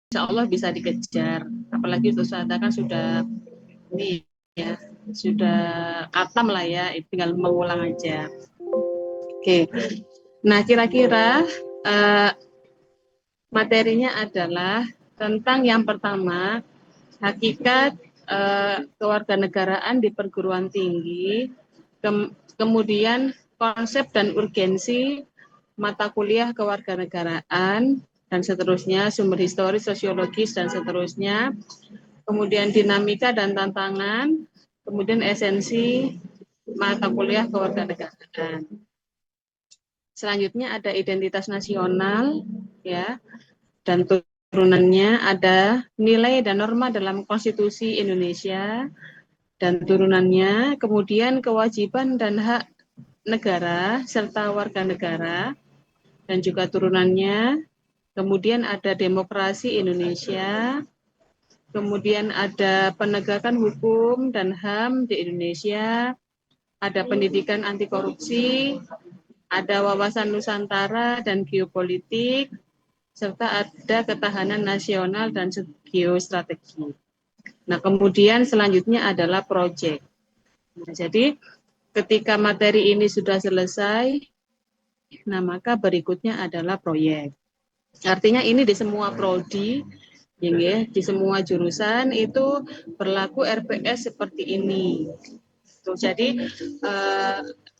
insya Allah bisa dikejar. Apalagi Ustazah kan sudah ini ya, sudah katam lah ya, tinggal mengulang aja. Oke, nah kira-kira uh, materinya adalah tentang yang pertama, hakikat kewarganegaraan di perguruan tinggi, kemudian konsep dan urgensi mata kuliah kewarganegaraan, dan seterusnya, sumber historis, sosiologis, dan seterusnya, kemudian dinamika dan tantangan, kemudian esensi mata kuliah kewarganegaraan. Selanjutnya ada identitas nasional, ya, dan turunannya ada nilai dan norma dalam konstitusi Indonesia dan turunannya, kemudian kewajiban dan hak negara serta warga negara dan juga turunannya, kemudian ada demokrasi Indonesia, kemudian ada penegakan hukum dan HAM di Indonesia, ada pendidikan anti korupsi, ada wawasan Nusantara dan geopolitik, serta ada ketahanan nasional dan geostrategi. Nah, kemudian selanjutnya adalah proyek. Nah, jadi ketika materi ini sudah selesai, nah maka berikutnya adalah proyek. Artinya ini di semua prodi, ya, di semua jurusan itu berlaku RPS seperti ini. Jadi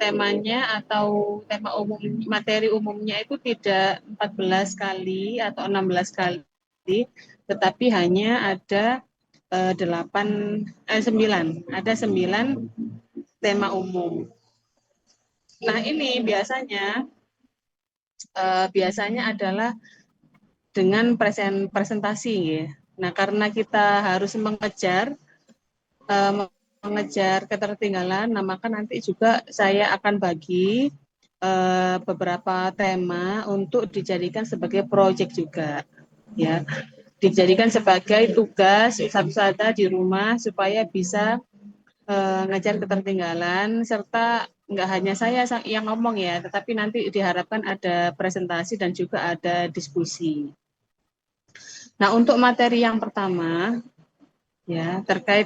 temanya atau tema umum, materi umumnya itu tidak 14 kali atau 16 kali, tetapi hanya ada 9, ada 9 tema umum. Nah ini biasanya adalah dengan presentasi, ya. Nah karena kita harus mengejar ketertinggalan, nah maka nanti juga saya akan bagi beberapa tema untuk dijadikan sebagai proyek juga, ya, dijadikan sebagai tugas satu-satu di rumah supaya bisa ngejar ketertinggalan, serta nggak hanya saya yang ngomong ya, tetapi nanti diharapkan ada presentasi dan juga ada diskusi. Nah untuk materi yang pertama, ya, eh,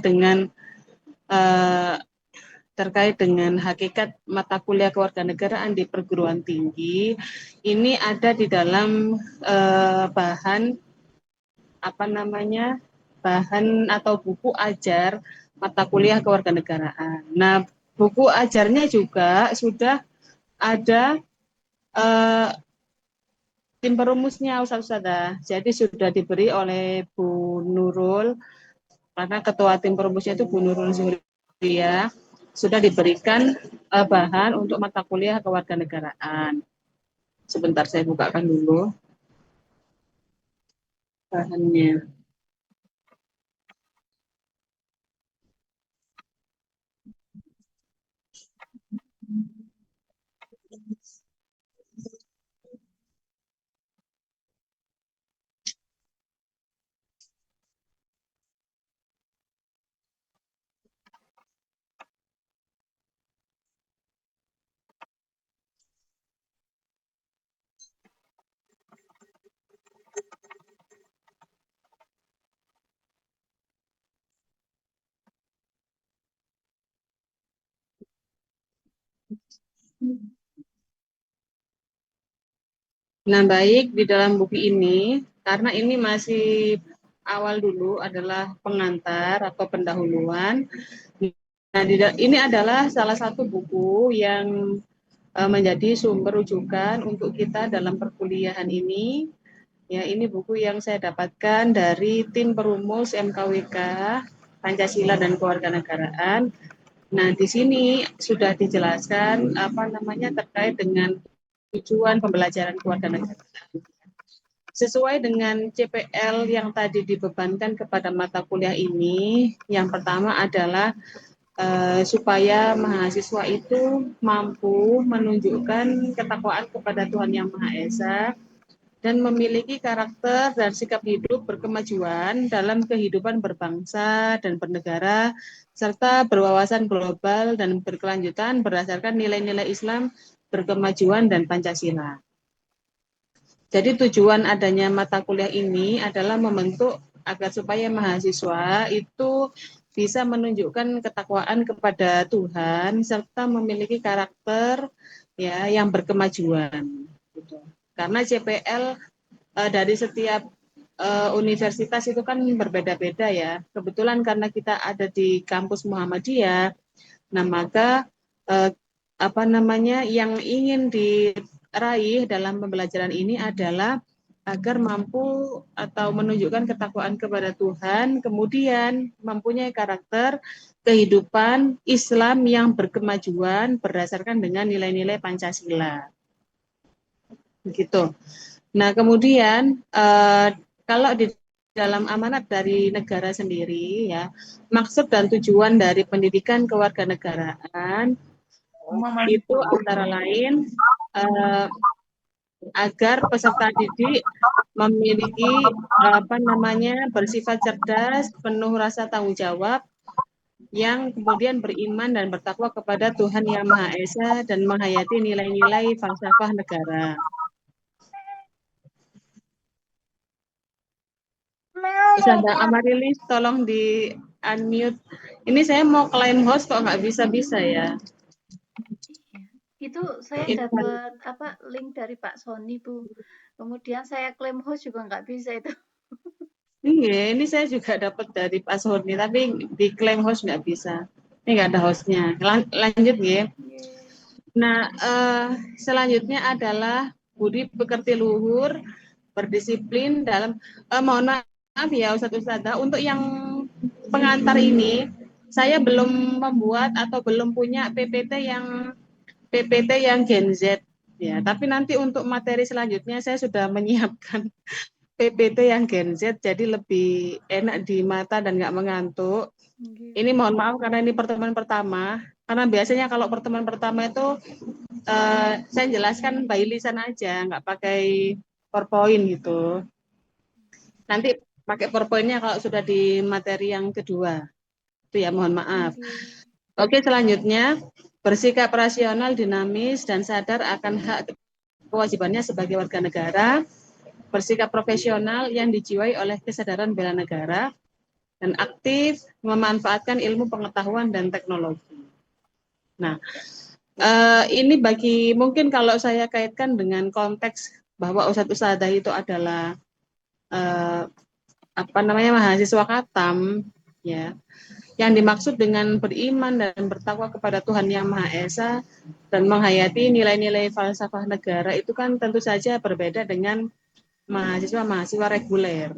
terkait dengan hakikat mata kuliah kewarganegaraan di perguruan tinggi, ini ada di dalam bahan apa namanya, bahan atau buku ajar mata kuliah kewarganegaraan. Nah, buku ajarnya juga sudah ada eh, tim perumusnya, Ustazah. Jadi sudah diberi oleh Bu Nurul, karena ketua tim perumusnya itu Bu Nurul Zuhriya, sudah diberikan bahan untuk mata kuliah kewarganegaraan. Sebentar saya bukakan dulu bahannya. Nah, baik, di dalam buku ini, karena ini masih awal dulu, adalah pengantar atau pendahuluan. Nah, ini adalah salah satu buku yang menjadi sumber rujukan untuk kita dalam perkuliahan ini. Ya, ini buku yang saya dapatkan dari tim perumus MKWK Pancasila dan Kewarganegaraan. Nah, di sini sudah dijelaskan apa namanya terkait dengan tujuan pembelajaran kewarganegaraan. Sesuai dengan CPL yang tadi dibebankan kepada mata kuliah ini, yang pertama adalah supaya mahasiswa itu mampu menunjukkan ketakwaan kepada Tuhan Yang Maha Esa dan memiliki karakter dan sikap hidup berkemajuan dalam kehidupan berbangsa dan bernegara, serta berwawasan global dan berkelanjutan berdasarkan nilai-nilai Islam, berkemajuan, dan Pancasila. Jadi tujuan adanya mata kuliah ini adalah membentuk agar supaya mahasiswa itu bisa menunjukkan ketakwaan kepada Tuhan serta memiliki karakter ya yang berkemajuan. Gitu. Karena CPL dari setiap universitas itu kan berbeda-beda ya. Kebetulan karena kita ada di kampus Muhammadiyah, nah maka eh, apa namanya yang ingin diraih dalam pembelajaran ini adalah agar mampu atau menunjukkan ketakwaan kepada Tuhan, kemudian mempunyai karakter kehidupan Islam yang berkemajuan berdasarkan dengan nilai-nilai Pancasila. Begitu. Nah, kemudian kalau di dalam amanat dari negara sendiri ya, maksud dan tujuan dari pendidikan kewarganegaraan itu antara lain eh, agar peserta didik memiliki apa namanya bersifat cerdas, penuh rasa tanggung jawab, yang kemudian beriman dan bertakwa kepada Tuhan Yang Maha Esa dan menghayati nilai-nilai falsafah negara. Ustazah Amarilis, tolong di unmute. Ini saya mau klaim host kok nggak bisa-bisa ya. Itu saya dapat apa link dari Pak Sony Bu. Kemudian saya klaim host juga nggak bisa itu. Iya, ini saya juga dapat dari Pak Sony, tapi diklaim host nggak bisa. Ini nggak ada hostnya. Lanjut ya. Nah, selanjutnya adalah budi pekerti luhur, berdisiplin dalam. Mohon maaf ya Ustadz Ustadzah, untuk yang pengantar ini saya belum membuat atau belum punya PPT yang Gen Z ya. Tapi nanti untuk materi selanjutnya saya sudah menyiapkan PPT yang Gen Z, jadi lebih enak di mata dan nggak mengantuk. Ini mohon maaf karena ini pertemuan pertama. Karena biasanya kalau pertemuan pertama itu saya jelaskan by lisan aja, nggak pakai PowerPoint gitu. Nanti pakai PowerPoint-nya kalau sudah di materi yang kedua. Itu ya, mohon maaf. Oke, selanjutnya bersikap rasional, dinamis, dan sadar akan hak kewajibannya sebagai warga negara, bersikap profesional yang dijiwai oleh kesadaran bela negara, dan aktif memanfaatkan ilmu pengetahuan dan teknologi. Nah, ini bagi mungkin kalau saya kaitkan dengan konteks bahwa Ustadz Ustadzah itu adalah apa namanya mahasiswa Katam, ya, yang dimaksud dengan beriman dan bertakwa kepada Tuhan Yang Maha Esa dan menghayati nilai-nilai falsafah negara itu kan tentu saja berbeda dengan mahasiswa-mahasiswa reguler.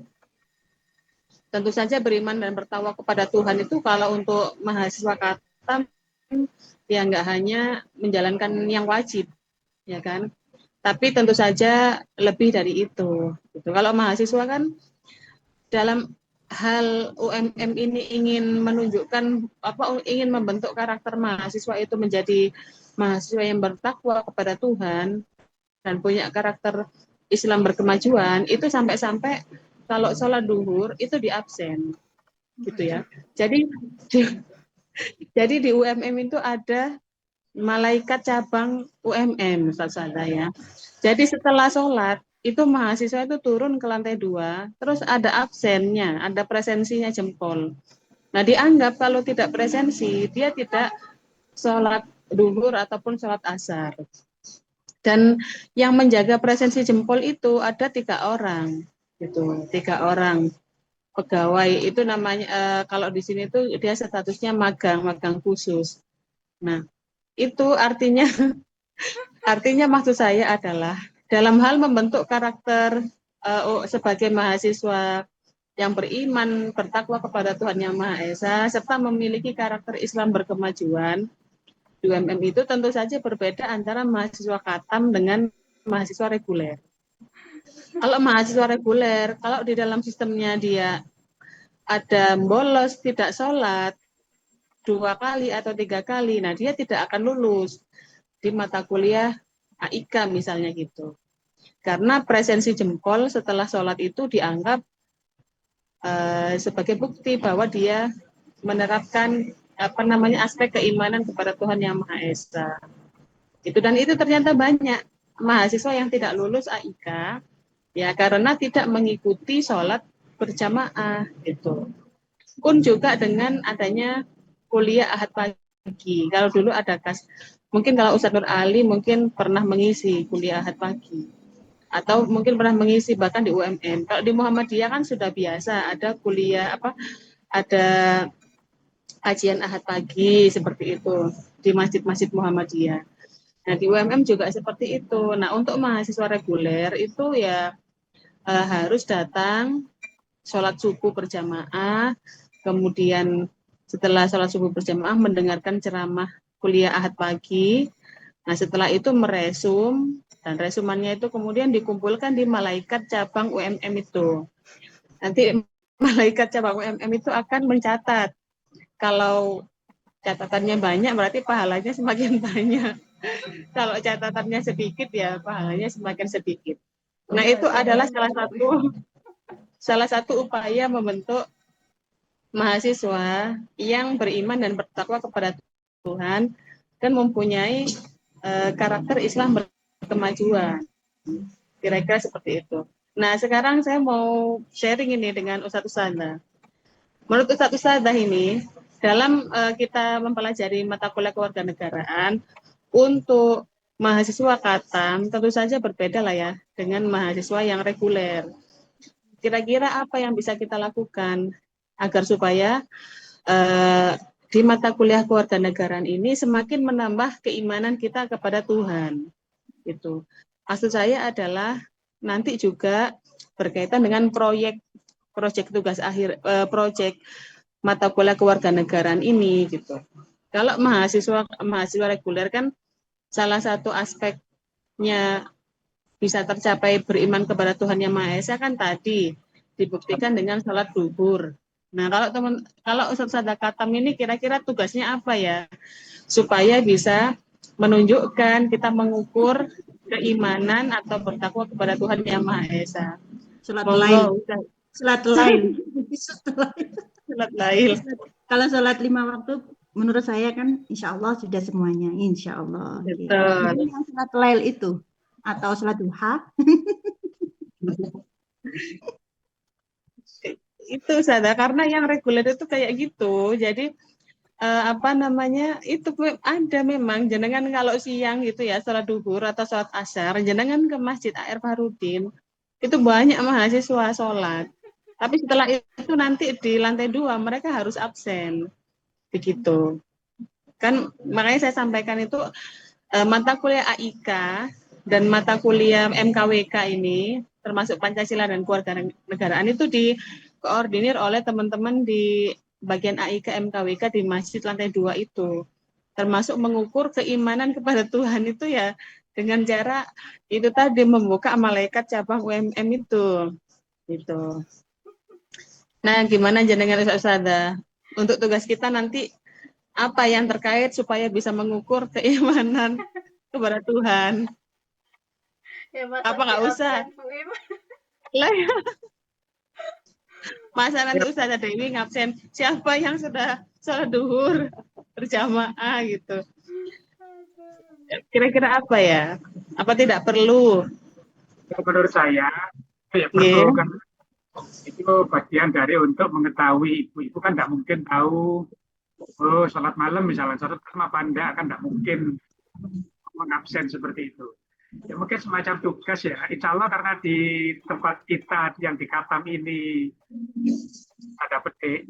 Tentu saja beriman dan bertakwa kepada Tuhan itu kalau untuk mahasiswa Katam ya nggak hanya menjalankan yang wajib, ya kan? Tapi tentu saja lebih dari itu. Gitu. Kalau mahasiswa kan dalam hal UMM ini ingin menunjukkan apa ingin membentuk karakter mahasiswa itu menjadi mahasiswa yang bertakwa kepada Tuhan dan punya karakter Islam berkemajuan, itu sampai-sampai kalau sholat duhur itu di absen gitu ya. Jadi di UMM itu ada malaikat cabang UMM, Ustaz ya. Jadi setelah sholat itu mahasiswa itu turun ke lantai 2, terus ada absennya, ada presensinya jempol. Nah, dianggap kalau tidak presensi, dia tidak sholat duhur ataupun sholat asar. Dan yang menjaga presensi jempol itu ada 3 orang, gitu, 3 orang pegawai itu namanya kalau di sini tuh dia statusnya magang khusus. Nah, itu artinya maksud saya adalah dalam hal membentuk karakter sebagai mahasiswa yang beriman, bertakwa kepada Tuhan Yang Maha Esa, serta memiliki karakter Islam berkemajuan, di UMM itu tentu saja berbeda antara mahasiswa Katam dengan mahasiswa reguler. Kalau mahasiswa reguler, kalau di dalam sistemnya dia ada bolos, tidak sholat, 2 kali atau 3 kali, nah dia tidak akan lulus di mata kuliah AIK misalnya gitu. Karena presensi jempol setelah sholat itu dianggap sebagai bukti bahwa dia menerapkan apa namanya aspek keimanan kepada Tuhan Yang Maha Esa. Dan itu ternyata banyak mahasiswa yang tidak lulus AIK ya karena tidak mengikuti sholat berjamaah gitu. Pun juga dengan adanya kuliah Ahad pagi. Kalau dulu ada mungkin kalau Ustadz Nur Ali mungkin pernah mengisi kuliah Ahad pagi atau mungkin pernah mengisi bahkan di UMM. Kalau di Muhammadiyah kan sudah biasa ada kuliah ada kajian Ahad pagi seperti itu di masjid-masjid Muhammadiyah. Nah, di UMM juga seperti itu. Nah, untuk mahasiswa reguler itu ya harus datang sholat subuh berjamaah, kemudian setelah sholat subuh berjamaah mendengarkan ceramah kuliah Ahad pagi. Nah, setelah itu meresum, dan resumannya itu kemudian dikumpulkan di malaikat cabang UMM itu. Nanti malaikat cabang UMM itu akan mencatat. Kalau catatannya banyak berarti pahalanya semakin banyak. Kalau catatannya sedikit ya pahalanya semakin sedikit. Nah, itu adalah salah satu upaya membentuk mahasiswa yang beriman dan bertakwa kepada Tuhan dan mempunyai karakter Islam berkemajuan. Kira-kira seperti itu. Nah, sekarang saya mau sharing ini dengan Ustadz Usada. Menurut Ustadz Usada ini, dalam kita mempelajari mata kuliah kewarganegaraan, untuk mahasiswa Katam tentu saja berbeda lah ya dengan mahasiswa yang reguler. Kira-kira apa yang bisa kita lakukan agar supaya di mata kuliah kewarganegaraan ini semakin menambah keimanan kita kepada Tuhan. Itu. Maksud saya adalah nanti juga berkaitan dengan proyek tugas akhir, proyek mata kuliah kewarganegaraan ini gitu. Kalau mahasiswa reguler kan salah satu aspeknya bisa tercapai beriman kepada Tuhan Yang Maha Esa kan tadi dibuktikan dengan sholat duhur. Nah, kalau Ustadz Sada Katam ini kira-kira tugasnya apa ya? Supaya bisa menunjukkan kita mengukur keimanan atau bertakwa kepada Tuhan Yang Maha Esa. Sholat lail. Monggo, Sholat lail. sholat lail. Kalau sholat 5 waktu, menurut saya kan insya Allah sudah semuanya. Insya Allah. Betul. Yang sholat lail itu atau sholat duha. Itu Sada, karena yang reguler itu kayak gitu. Jadi itu ada memang jenengan kalau siang gitu ya sholat duhur atau sholat asar jenengan ke Masjid AR Farudin itu banyak mahasiswa sholat, tapi setelah itu nanti di lantai 2 mereka harus absen begitu kan. Makanya saya sampaikan itu mata kuliah AIK dan mata kuliah MKWK ini termasuk Pancasila dan Kewarganegaraan itu dikoordinir oleh teman-teman di bagian AIK MKWK di Masjid lantai 2 itu. Termasuk mengukur keimanan kepada Tuhan itu ya dengan cara itu tadi membuka malaikat cabang UMM itu. Gitu. Nah, gimana jenengan Ustazah? Untuk tugas kita nanti apa yang terkait supaya bisa mengukur keimanan kepada Tuhan? Ya, Apa nggak usah? Lah, masa nanti Ustazah Dewi ngabsen siapa yang sudah sholat duhur berjamaah gitu. Kira-kira apa ya? Apa tidak perlu? Menurut saya ya perlu kan, itu bagian dari untuk mengetahui ibu-ibu kan tidak mungkin tahu sholat malam misalnya sholat malam apa enggak kan tidak mungkin mengabsen seperti itu. Ya mungkin semacam tugas ya. Insya Allah karena di tempat kita yang di Katam ini ada petik,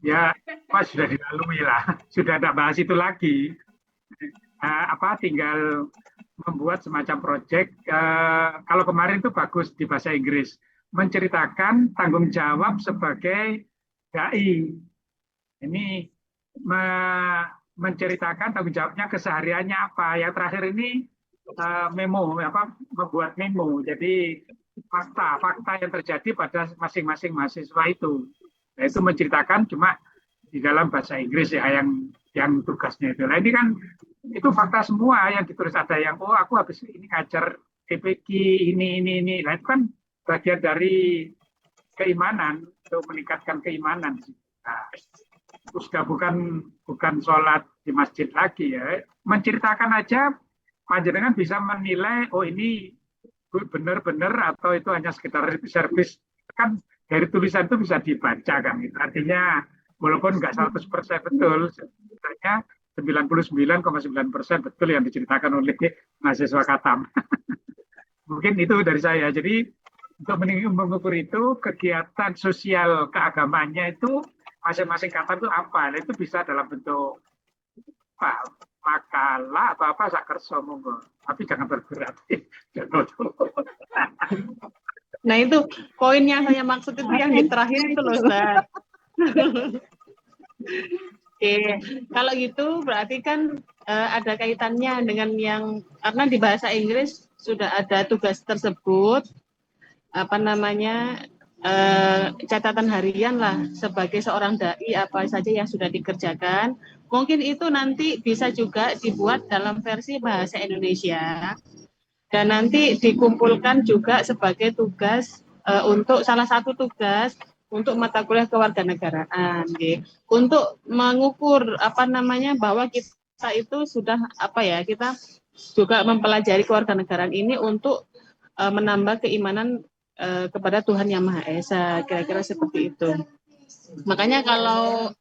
ya pas sudah dilalui lah, sudah tidak bahas itu lagi. Tinggal membuat semacam proyek. Kalau kemarin itu bagus di bahasa Inggris, menceritakan tanggung jawab sebagai dai. Ini menceritakan tanggung jawabnya kesehariannya apa. Yang terakhir ini membuat memo. Jadi fakta yang terjadi pada masing-masing mahasiswa itu. Nah, itu menceritakan cuma di dalam bahasa Inggris ya yang tugasnya itu. Nah ini kan itu fakta semua yang ditulis, ada yang aku habis ini ngajar TPQ ini. Nah itu kan bagian dari keimanan, untuk meningkatkan keimanan. Nah, itu sudah bukan sholat di masjid lagi ya. Menceritakan aja panjenengan bisa menilai ini benar-benar atau itu hanya sekitar lip service. Kan dari tulisan itu bisa dibaca kan. Itu artinya walaupun nggak 100% betul, sebenarnya 99,9% betul yang diceritakan oleh mahasiswa Katam. Mungkin itu dari saya. Jadi untuk mengukur itu kegiatan sosial keagamannya itu masing-masing Katam itu apa? Nah, itu bisa dalam bentuk apa, makalah atau apa sakerso monggo. Tapi jangan berberat. Nah itu poin yang saya maksud itu yang di terakhir itu loh, Ustaz. Oke, kalau gitu berarti kan ada kaitannya dengan yang karena di bahasa Inggris sudah ada tugas tersebut, apa namanya catatan harian lah sebagai seorang dai apa saja yang sudah dikerjakan. Mungkin itu nanti bisa juga dibuat dalam versi bahasa Indonesia dan nanti dikumpulkan juga sebagai tugas untuk salah satu tugas untuk mata kuliah kewarganegaraan, gitu. Untuk mengukur apa namanya bahwa kita itu sudah apa ya, kita juga mempelajari kewarganegaraan ini untuk menambah keimanan kepada Tuhan Yang Maha Esa, kira-kira seperti itu. Makanya kalau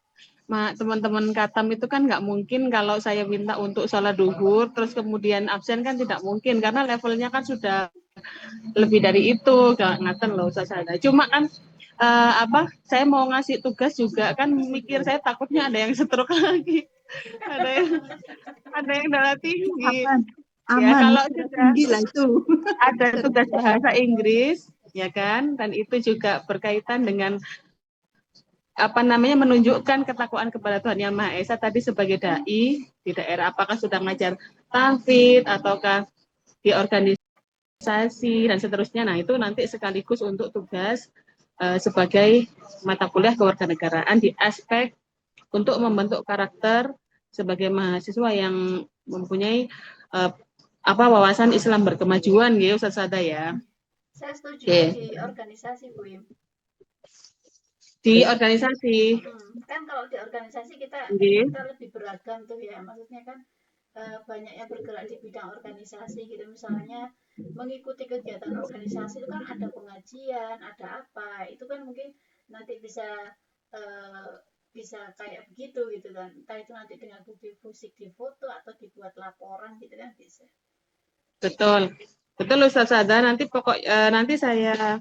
teman-teman Katam itu kan nggak mungkin kalau saya minta untuk sholat duhur terus kemudian absen kan tidak mungkin karena levelnya kan sudah lebih dari itu, ngaten loh Ustaz Sada. Cuma kan apa saya mau ngasih tugas juga kan mikir saya takutnya ada yang stroke lagi, ada yang darah tinggi. Aman, Ya aman. kalau sudah Tinggi lah itu. ada tugas bahasa Inggris ya kan, dan itu juga berkaitan dengan apa namanya menunjukkan ketakwaan kepada Tuhan Yang Maha Esa tadi sebagai dai di daerah, apakah sudah ngajar tahfidz ataukah di organisasi dan seterusnya. Nah itu nanti sekaligus untuk tugas sebagai mata kuliah kewarganegaraan di aspek untuk membentuk karakter sebagai mahasiswa yang mempunyai apa wawasan Islam berkemajuan ya Ustaz Sada ya. Saya setuju Oke. di organisasi, Bu Im. Di organisasi. Kan kalau di organisasi kita Oke. kita lebih beragam tuh ya. Maksudnya kan banyak yang bergerak di bidang organisasi gitu. Misalnya mengikuti kegiatan organisasi itu kan ada pengajian, ada apa. Itu kan mungkin nanti bisa bisa kayak begitu gitu kan. Entah itu nanti dengan bukti fisik di foto atau dibuat laporan gitu kan bisa. Betul. Betul Ustaz Sada, nanti nanti saya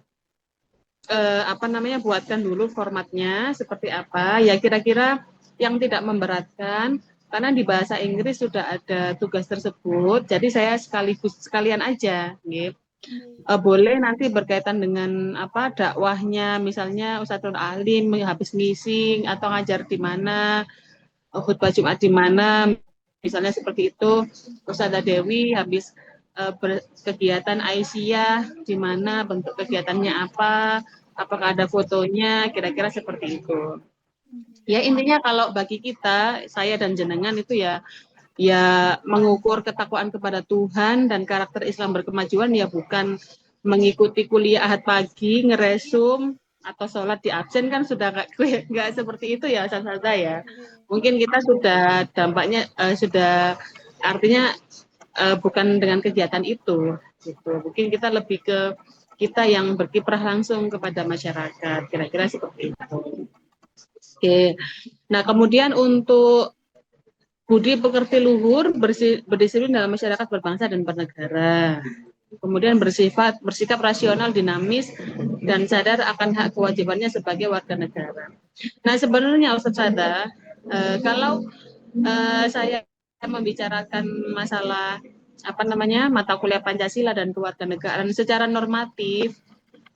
apa namanya buatkan dulu formatnya seperti apa ya kira-kira yang tidak memberatkan karena di bahasa Inggris sudah ada tugas tersebut jadi saya sekalian aja gitu. Boleh nanti berkaitan dengan apa dakwahnya misalnya Ustadzul Alim habis ngisi atau ngajar di mana khutbah Jumat di mana misalnya seperti itu. Ustadzah Dewi habis kegiatan Aisyah di mana bentuk kegiatannya apa, apakah ada fotonya, kira-kira seperti itu. Ya intinya kalau bagi kita, saya dan jenengan itu ya mengukur ketakwaan kepada Tuhan dan karakter Islam berkemajuan ya bukan mengikuti kuliah ahad pagi, ngeresum atau sholat di absen kan sudah nggak seperti itu ya Ustaz ya. Mungkin kita sudah dampaknya sudah artinya bukan dengan kegiatan itu gitu. Mungkin kita lebih ke kita yang berkiprah langsung kepada masyarakat, kira-kira seperti itu. Oke. Nah, kemudian untuk budi pekerti luhur berdisiplin dalam masyarakat berbangsa dan bernegara. Kemudian bersikap rasional, dinamis, dan sadar akan hak kewajibannya sebagai warga negara. Nah, sebenarnya Ustaz Sada, kalau saya membicarakan masalah apa namanya mata kuliah Pancasila dan kewarganegaraan secara normatif,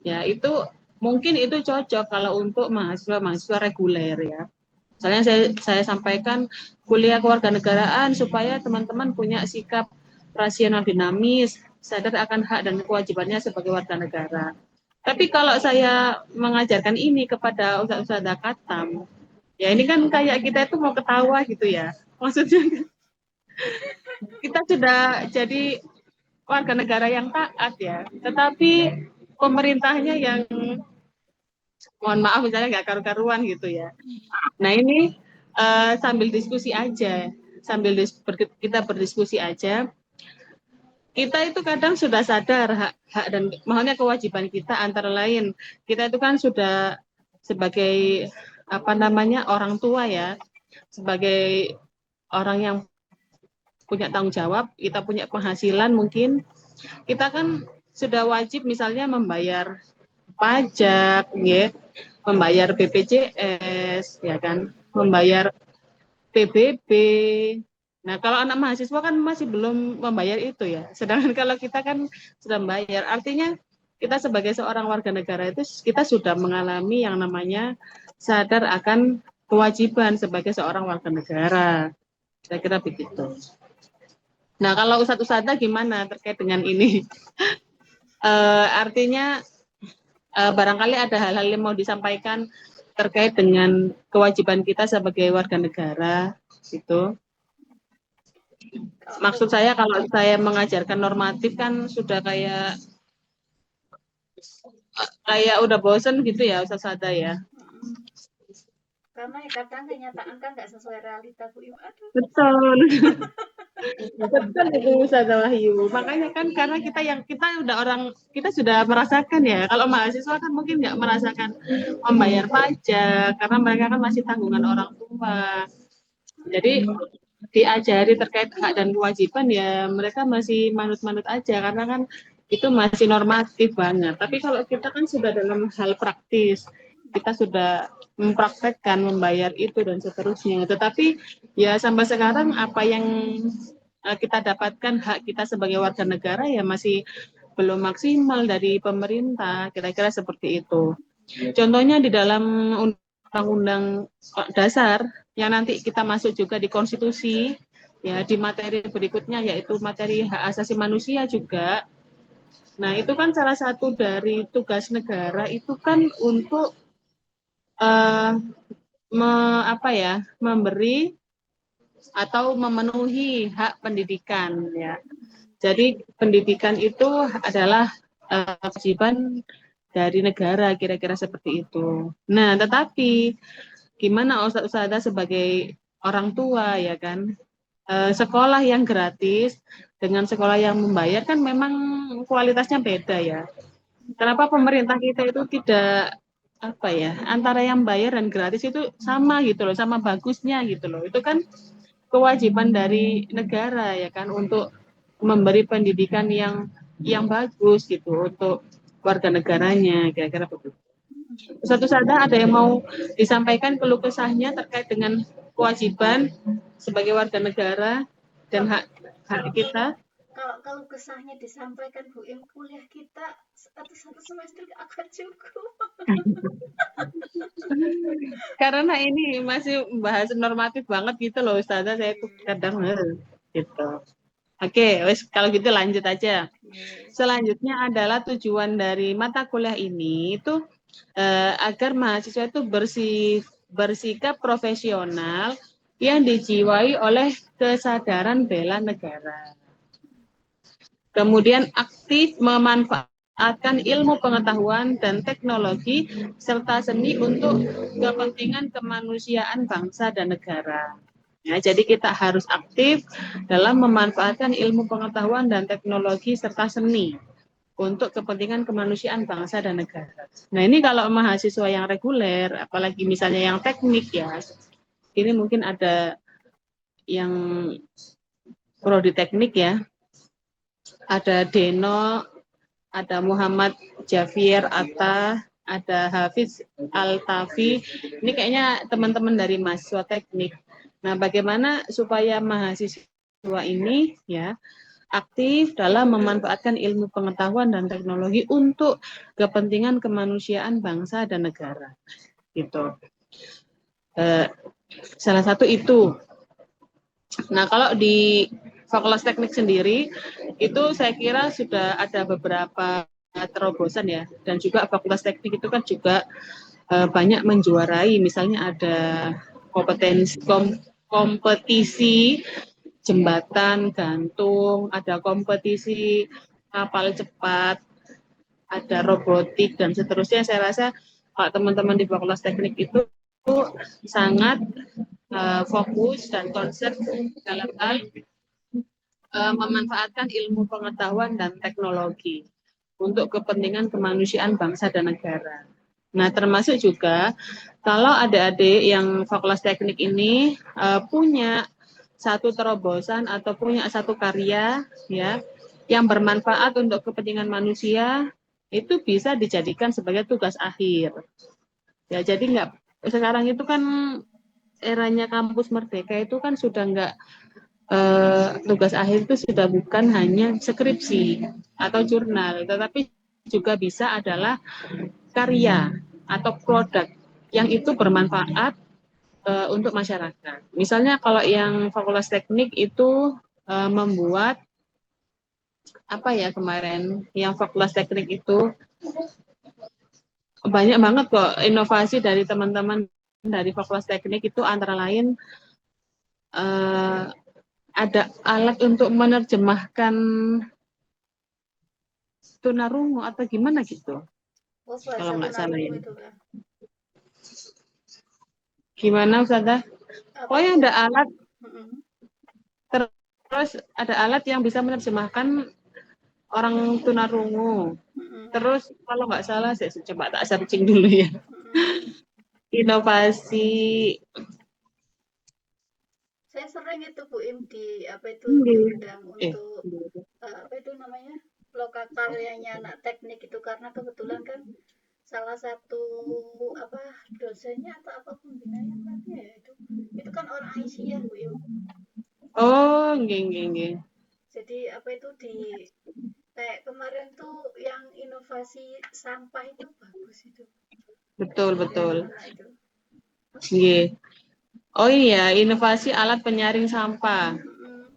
ya itu mungkin itu cocok kalau untuk mahasiswa reguler ya. Misalnya saya sampaikan kuliah kewarganegaraan supaya teman-teman punya sikap rasional dinamis, sadar akan hak dan kewajibannya sebagai warga negara. Tapi kalau saya mengajarkan ini kepada ustadz Katam, ya ini kan kayak kita itu mau ketawa gitu ya. Maksudnya kita sudah jadi warga negara yang taat ya, tetapi pemerintahnya yang mohon maaf misalnya nggak karu-karuan gitu ya. Nah ini sambil diskusi aja, kita berdiskusi aja. kita itu kadang sudah sadar hak dan maksudnya kewajiban kita, antara lain kita itu kan sudah sebagai apa namanya orang tua ya, sebagai orang yang punya tanggung jawab, kita punya penghasilan, mungkin kita kan sudah wajib misalnya membayar pajak, ya, membayar BPJS, ya kan, membayar PBB. Nah, kalau anak mahasiswa kan masih belum membayar itu ya. Sedangkan kalau kita kan sudah membayar. Artinya kita sebagai seorang warga negara itu kita sudah mengalami yang namanya sadar akan kewajiban sebagai seorang warga negara. Saya kira begitu. Nah, kalau Ustadz Ustadzah gimana terkait dengan ini? Artinya barangkali ada hal-hal yang mau disampaikan terkait dengan kewajiban kita sebagai warga negara, gitu. Maksud saya kalau saya mengajarkan normatif kan sudah kayak udah bosen gitu ya Ustaz Sada ya. Karena kadang kenyataan kan nggak sesuai realita Bu Im. Aduh. Betul. Betul itu Ustaz Wahyu. Makanya kan karena kita udah kita sudah merasakan ya. Kalau mahasiswa kan mungkin nggak merasakan membayar pajak karena mereka kan masih tanggungan orang tua. Jadi diajari terkait hak dan kewajiban ya mereka masih manut-manut aja karena kan itu masih normatif banget. Tapi kalau kita kan sudah dalam hal praktis, kita sudah mempraktekkan membayar itu dan seterusnya. Tetapi ya sampai sekarang apa yang kita dapatkan hak kita sebagai warga negara ya masih belum maksimal dari pemerintah, kira-kira seperti itu. Contohnya di dalam undang-undang dasar yang nanti kita masuk juga di konstitusi, ya di materi berikutnya yaitu materi hak asasi manusia juga. Nah itu kan salah satu dari tugas negara itu kan untuk memberi atau memenuhi hak pendidikan ya. Jadi pendidikan itu adalah kewajiban dari negara, kira-kira seperti itu. Nah, tetapi gimana Ustazah sebagai orang tua ya kan, sekolah yang gratis dengan sekolah yang membayar kan memang kualitasnya beda ya. Kenapa pemerintah kita itu tidak antara yang bayar dan gratis itu sama gitu loh, sama bagusnya gitu loh. Itu kan kewajiban dari negara ya kan untuk memberi pendidikan yang bagus gitu untuk warga negaranya, kira-kira begitu. Satu Sada ada yang mau disampaikan keluh kesahnya terkait dengan kewajiban sebagai warga negara dan hak kita? Kalau kesahnya disampaikan Bu Im, kuliah kita satu semester gak akan cukup. Karena ini masih bahas normatif banget gitu loh Ustazah, saya tuh kadang gitu. Oke, kalau gitu lanjut aja. Selanjutnya adalah tujuan dari mata kuliah ini itu agar mahasiswa itu bersikap profesional yang dijiwai oleh kesadaran bela negara. Kemudian aktif memanfaatkan ilmu pengetahuan dan teknologi serta seni untuk kepentingan kemanusiaan bangsa dan negara. Ya, jadi kita harus aktif dalam memanfaatkan ilmu pengetahuan dan teknologi serta seni untuk kepentingan kemanusiaan bangsa dan negara. Nah ini kalau mahasiswa yang reguler, apalagi misalnya yang teknik ya, ini mungkin ada yang prodi teknik ya, ada Deno, ada Muhammad Javier Atta, ada Hafiz Al-Tafi. Ini kayaknya teman-teman dari mahasiswa teknik. Nah, bagaimana supaya mahasiswa ini ya aktif dalam memanfaatkan ilmu pengetahuan dan teknologi untuk kepentingan kemanusiaan bangsa dan negara. Gitu. Salah satu itu. Nah, kalau di Fakultas Teknik sendiri itu saya kira sudah ada beberapa terobosan ya, dan juga Fakultas Teknik itu kan juga banyak menjuarai, misalnya ada kompetisi jembatan gantung, ada kompetisi kapal cepat, ada robotik dan seterusnya. Saya rasa kalau teman-teman di Fakultas Teknik itu sangat fokus dan konsep dalam hal memanfaatkan ilmu pengetahuan dan teknologi untuk kepentingan kemanusiaan bangsa dan negara. Nah, termasuk juga kalau adik-adik yang Fakultas Teknik ini punya satu terobosan atau punya satu karya ya yang bermanfaat untuk kepentingan manusia, itu bisa dijadikan sebagai tugas akhir. Ya, jadi nggak, sekarang itu kan eranya kampus merdeka itu kan sudah nggak, tugas akhir itu sudah bukan hanya skripsi atau jurnal, tetapi juga bisa adalah karya atau produk yang itu bermanfaat untuk masyarakat. Misalnya kalau yang Fakultas Teknik itu membuat apa ya, kemarin yang Fakultas Teknik itu banyak banget kok inovasi dari teman-teman dari Fakultas Teknik itu, antara lain eh, ada alat untuk menerjemahkan tunarungu atau gimana gitu, Oh, kalau bahasa nggak salah ya. tunarungu itu Kak. Gimana Ustazah? Apa Pokoknya itu? ada alat, Mm-mm. terus ada alat yang bisa menerjemahkan orang tunarungu. Mm-mm. Terus kalau nggak salah, saya coba tak searching dulu ya. Mm-mm. Inovasi, Saya sering itu Bu Im apa itu eh, diundang untuk apa itu namanya lokakaryanya anak teknik itu karena kebetulan kan salah satu apa dosennya atau apa pembinanya berarti ya itu kan orang Aisyah Bu Im. oh, nggih, nggih, nggih. Jadi apa itu kayak kemarin tuh yang inovasi sampah itu bagus itu Betul, dari betul. anak-anak itu. Nggih. Oh iya, inovasi alat penyaring sampah. Mm-mm.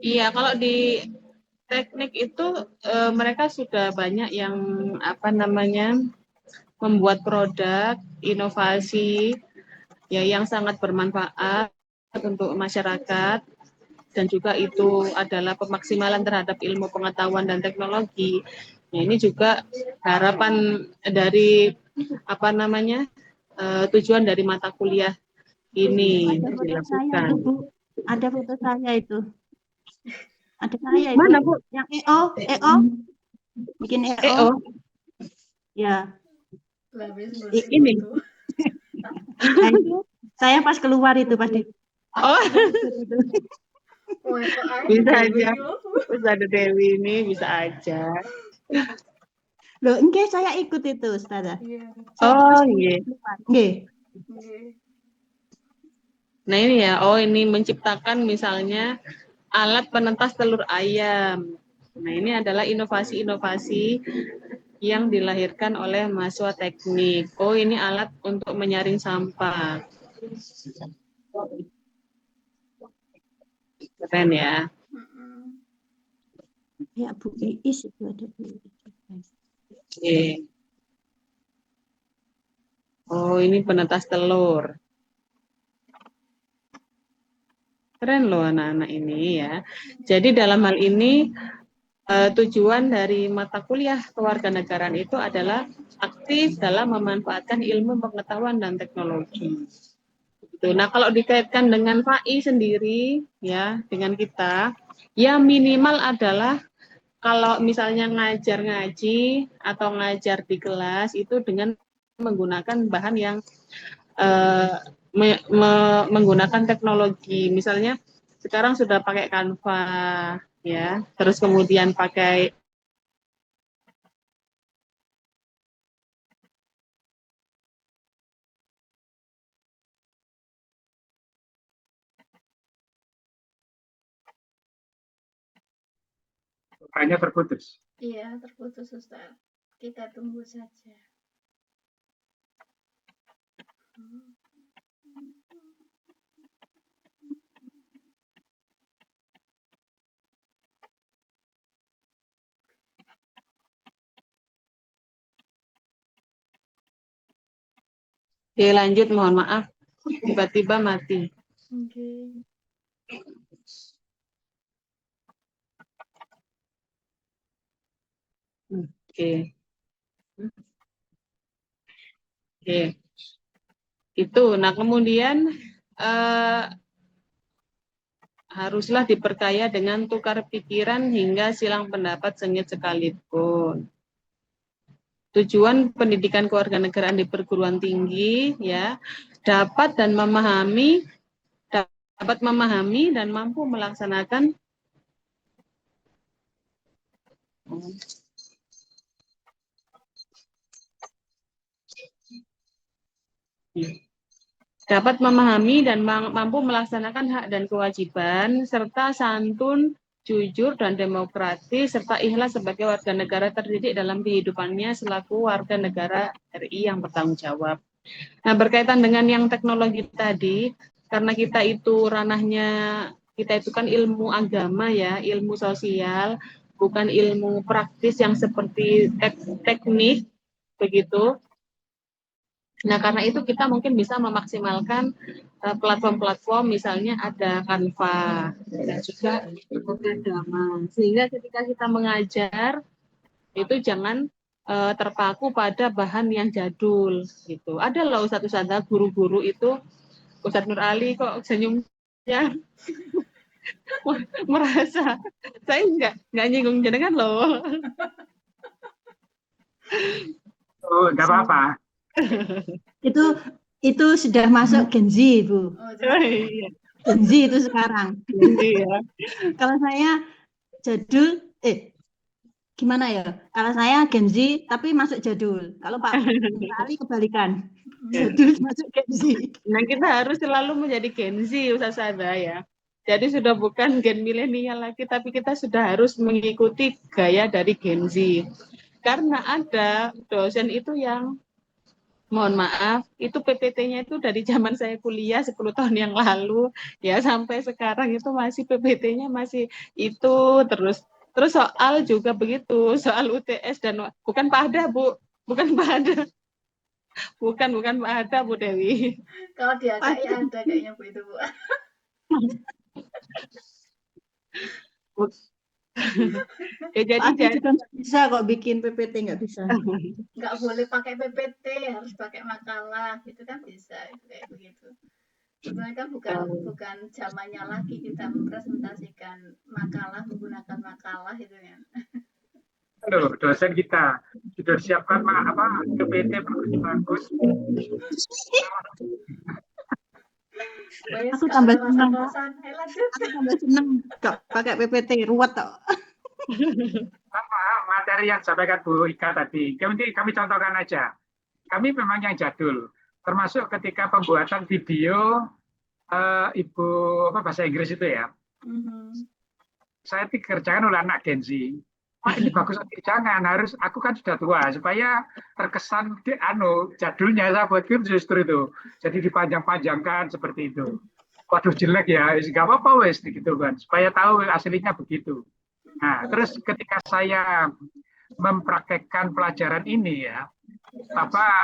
Iya, kalau di teknik itu mereka sudah banyak yang apa namanya membuat produk inovasi ya yang sangat bermanfaat untuk masyarakat, dan juga itu adalah pemaksimalan terhadap ilmu pengetahuan dan teknologi. Nah, ini juga harapan dari apa namanya tujuan dari mata kuliah ini Ada foto saya dilakukan. itu, Bu. Ada foto saya itu. Ada saya itu. Mana Bu? Yang EO, bikin EO. Oh, Ya, Lah wis ini. foto. nah itu saya pas keluar itu pas di Oh, itu. Wah, kok ada bisa Dewi aja. loh. Terus ada Dewi ini bisa aja. Loh, enggak saya ikut itu, Ustazah. Iya. Saya Oh, pas iya. keluar. Nggih. Nggih. Nah ini ya, oh ini menciptakan misalnya alat penetas telur ayam. Nah ini adalah inovasi-inovasi yang dilahirkan oleh mahasiswa teknik. Oh ini alat untuk menyaring sampah. Keren ya. Mm-mm. Ya, Bu Iis itu ada Bu Iis. Oke. Oh ini penetas telur. Keren loh anak-anak ini ya. Jadi dalam hal ini tujuan dari mata kuliah kewarganegaraan itu adalah aktif dalam memanfaatkan ilmu pengetahuan dan teknologi. Gitu. Nah, kalau dikaitkan dengan FAI sendiri, ya, dengan kita, ya minimal adalah kalau misalnya ngajar ngaji atau ngajar di kelas itu dengan menggunakan bahan yang eh, menggunakan teknologi. Misalnya sekarang sudah pakai Canva, ya, terus kemudian pakai Kayaknya terputus. Iya, terputus Ustaz. Kita tunggu saja. lanjut, mohon maaf, tiba-tiba mati. Oke. Oke. Oke. Itu. Nah, kemudian eh, haruslah diperkaya dengan tukar pikiran hingga silang pendapat sengit sekalipun. Tujuan pendidikan kewarganegaraan di perguruan tinggi ya dapat memahami dan mampu melaksanakan mampu melaksanakan hak dan kewajiban serta santun, jujur dan demokratis serta ikhlas sebagai warga negara terdidik dalam kehidupannya selaku warga negara RI yang bertanggung jawab. Nah, berkaitan dengan yang teknologi tadi, karena kita itu ranahnya, kita itu kan ilmu agama ya, ilmu sosial, bukan ilmu praktis yang seperti teknik, begitu. Nah, karena itu kita mungkin bisa memaksimalkan platform-platform, misalnya ada Canva, dan juga agama. Sehingga ketika kita mengajar, itu jangan terpaku pada bahan yang jadul gitu. Ada loh ustadz-ustadzah guru-guru itu, Ustadz Nur Ali kok senyumnya merasa saya nggak nyinggung jenengan loh. Oh, nggak apa-apa. Itu sudah masuk Gen Z, Bu. Oh, Iya. Gen Z itu sekarang. Iya. Kalau saya jadul, gimana ya? Kalau saya Gen Z tapi masuk jadul. Kalau Pak Ali kebalikan. Jadul masuk Gen Z. Nah, kita harus selalu menjadi Gen Z, Ustazah ya. Jadi sudah bukan gen milenial lagi, tapi kita sudah harus mengikuti gaya dari Gen Z. Karena ada dosen itu yang, mohon maaf, itu PPT-nya itu dari zaman saya kuliah 10 tahun yang lalu, ya sampai sekarang itu masih PPT-nya masih itu terus. Terus soal juga begitu, soal UTS dan bukan PAHDA, Bu. Bukan PAHDA. Bukan PAHDA, Bu Dewi. Kalau dia kayak ada kayaknya Bu itu, Bu. Ya, jadi juga nggak bisa kok bikin PPT, nggak bisa. Nggak boleh pakai PPT, harus pakai makalah, gitu kan bisa, kayak begitu. Sebenarnya kan bukan zamannya lagi kita mempresentasikan makalah menggunakan makalah itu kan. Aduh, dosen kita sudah siapkan PPT bagus. Aku tambah senang. Aku tambah senang kok pakai PPT, ruwet kok. Sama materi yang disampaikan Bu Ika tadi, kami contohkan aja. Kami memang yang jadul, termasuk ketika pembuatan video Ibu bahasa Inggris itu ya. Saya dikerjakan oleh anak Gen Z. Pak, ini bagus, jangan, harus, aku kan sudah tua, supaya terkesan jadulnya saya buat film justru itu. Jadi dipanjang-panjangkan seperti itu. Waduh, jelek ya, nggak apa-apa wes gitu kan, supaya tahu aslinya begitu. Nah, terus ketika saya mempraktekkan pelajaran ini ya,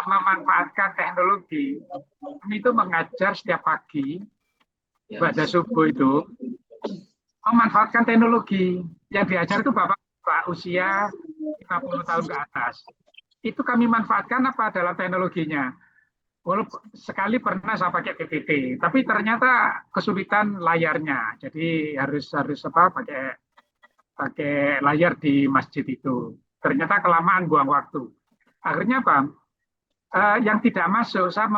memanfaatkan teknologi, kami itu mengajar setiap pagi pada subuh itu memanfaatkan teknologi. Yang diajar itu Bapak usia 50 tahun ke atas. Itu kami manfaatkan apa dalam teknologinya. Walaupun sekali pernah saya pakai PPT, tapi ternyata kesulitan layarnya. Jadi harus pakai layar di masjid itu. Ternyata kelamaan buang waktu. Akhirnya apa? Yang tidak masuk saya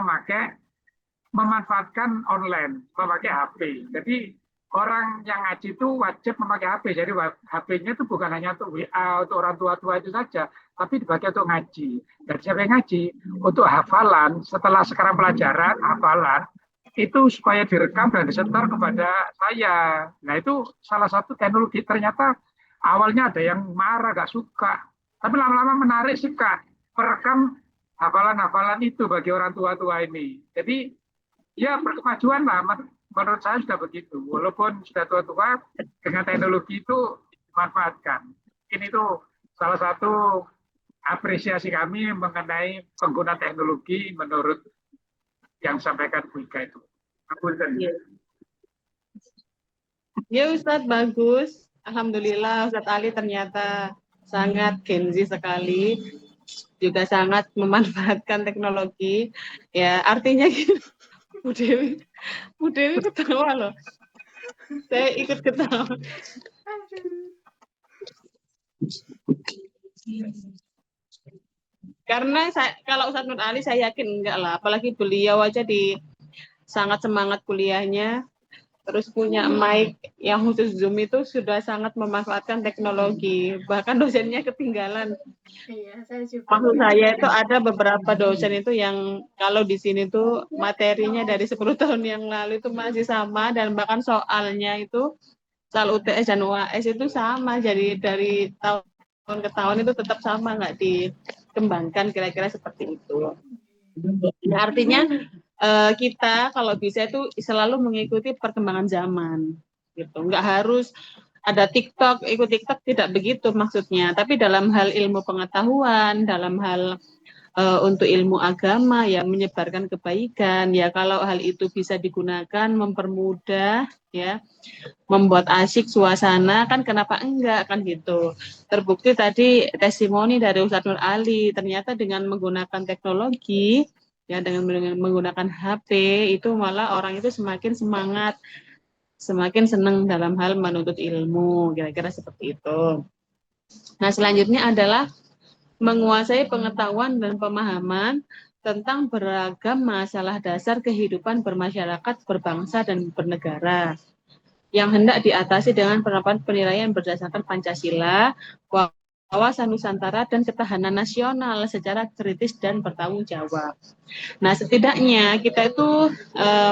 memanfaatkan online, memakai HP. Jadi orang yang ngaji itu wajib memakai HP. Jadi HP-nya itu bukan hanya untuk WA, untuk orang tua-tua itu saja, tapi dipakai untuk ngaji. Dan siapa yang ngaji? Untuk hafalan, setelah sekarang pelajaran, hafalan, itu supaya direkam dan disetor kepada saya. Nah itu salah satu teknologi. Ternyata awalnya ada yang marah, gak suka. Tapi lama-lama menarik sih Kak. Merekam hafalan-hafalan itu bagi orang tua-tua ini. Jadi ya berkemajuan lah. Menurut saya sudah begitu. Walaupun sudah tua-tua, dengan teknologi itu dimanfaatkan. Ini itu salah satu apresiasi kami mengenai pengguna teknologi menurut yang disampaikan Bu Ika itu. Ya Ustadz, bagus. Alhamdulillah Ustadz Ali ternyata sangat Gen Z sekali. Juga sangat memanfaatkan teknologi. Ya artinya gitu. Bu Dewi ketawa loh. Saya ikut ketawa. Aduh. Karena kalau Ustadz Nur Ali saya yakin enggak lah, apalagi beliau aja di sangat semangat kuliahnya, terus punya mic yang khusus Zoom itu sudah sangat memanfaatkan teknologi, bahkan dosennya ketinggalan. Iya, saya juga. Maksud saya itu ada beberapa dosen itu yang kalau di sini tuh materinya dari 10 tahun yang lalu itu masih sama, dan bahkan soalnya itu soal UTS dan UAS itu sama, jadi dari tahun ke tahun itu tetap sama, nggak dikembangkan, kira-kira seperti itu. Nah, artinya kita kalau bisa itu selalu mengikuti perkembangan zaman, gitu. Nggak harus ada TikTok, ikut TikTok, tidak begitu maksudnya. Tapi dalam hal ilmu pengetahuan, dalam hal untuk ilmu agama ya, menyebarkan kebaikan ya, kalau hal itu bisa digunakan mempermudah ya, membuat asyik suasana, kan kenapa enggak, kan gitu. Terbukti tadi testimoni dari Ustadz Nur Ali, ternyata dengan menggunakan teknologi ya, dengan menggunakan HP itu malah orang itu semakin semangat, semakin senang dalam hal menuntut ilmu, kira-kira seperti itu. Nah, selanjutnya adalah menguasai pengetahuan dan pemahaman tentang beragam masalah dasar kehidupan bermasyarakat, berbangsa, dan bernegara yang hendak diatasi dengan penerapan penilaian berdasarkan Pancasila, wawasan Nusantara, dan ketahanan nasional secara kritis dan bertanggung jawab. Nah, setidaknya kita itu